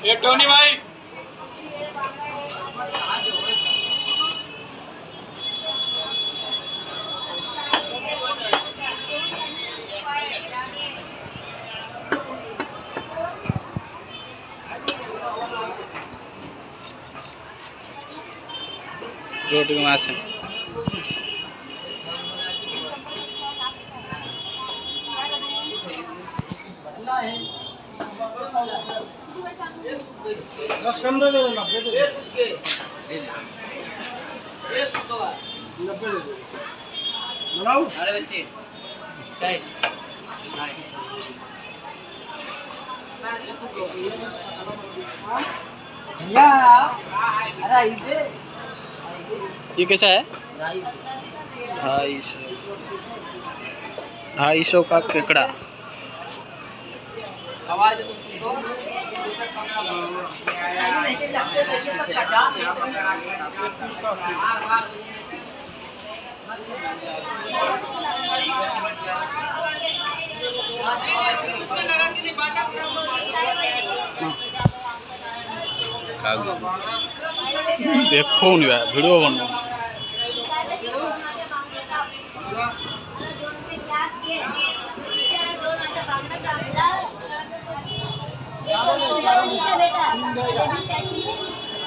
ये टोनी भाई रोटी में आसे अरे बच्चे ये कैसा है 250 का केकड़ा। देखो वीडियो बनो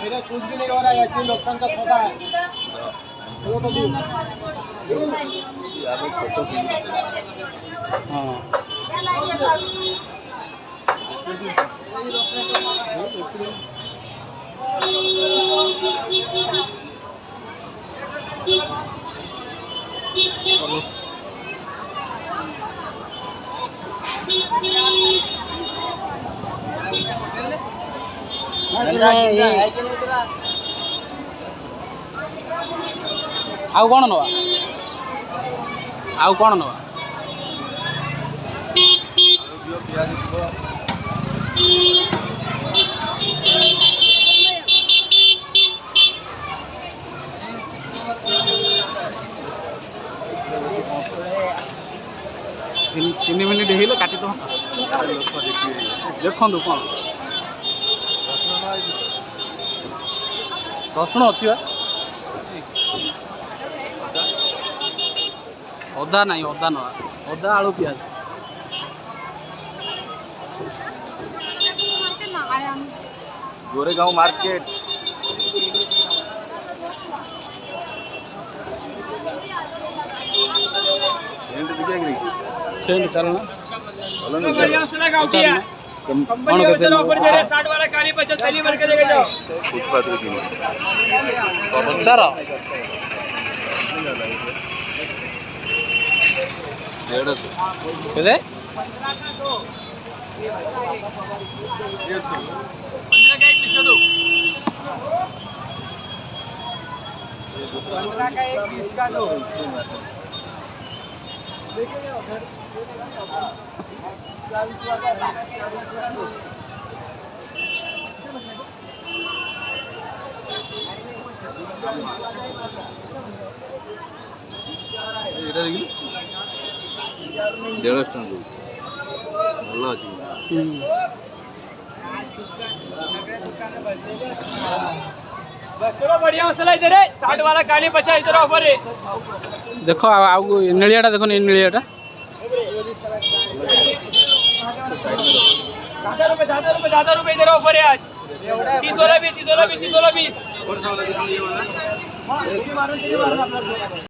मेरा कुछ भी नहीं हो रहा है, ऐसे नुकसान का सौदा है। वो तो आउ कौन नवा आउ कौन नवा तीन मिनिट हेले काटी तो देखो कौन रसुण अच्छी अदा नहीं अदा ना अदा आलू प्याज गोरेगांव मार्केट सेंट चलना कौन कहते हैं ऑफर दे रहे 60 वाला काली 50 थैली भर के लेके जाओ फुटपाथ रे किलो चार 150 केदे 15 का एक पीस दो 15 का एक पीस का दो। এটা দেখিলি 150 টাকা ভালো আছে चलो बढ़िया मसाला इधर है 60 वाला काली 50 इधर ऑफर है। देखो आउ नेलियाटा देखो नेलियाटा ज्यादा रुपए इधर ऑफर है आज 30 वाला 20 30 वाला 20 30 वाला 20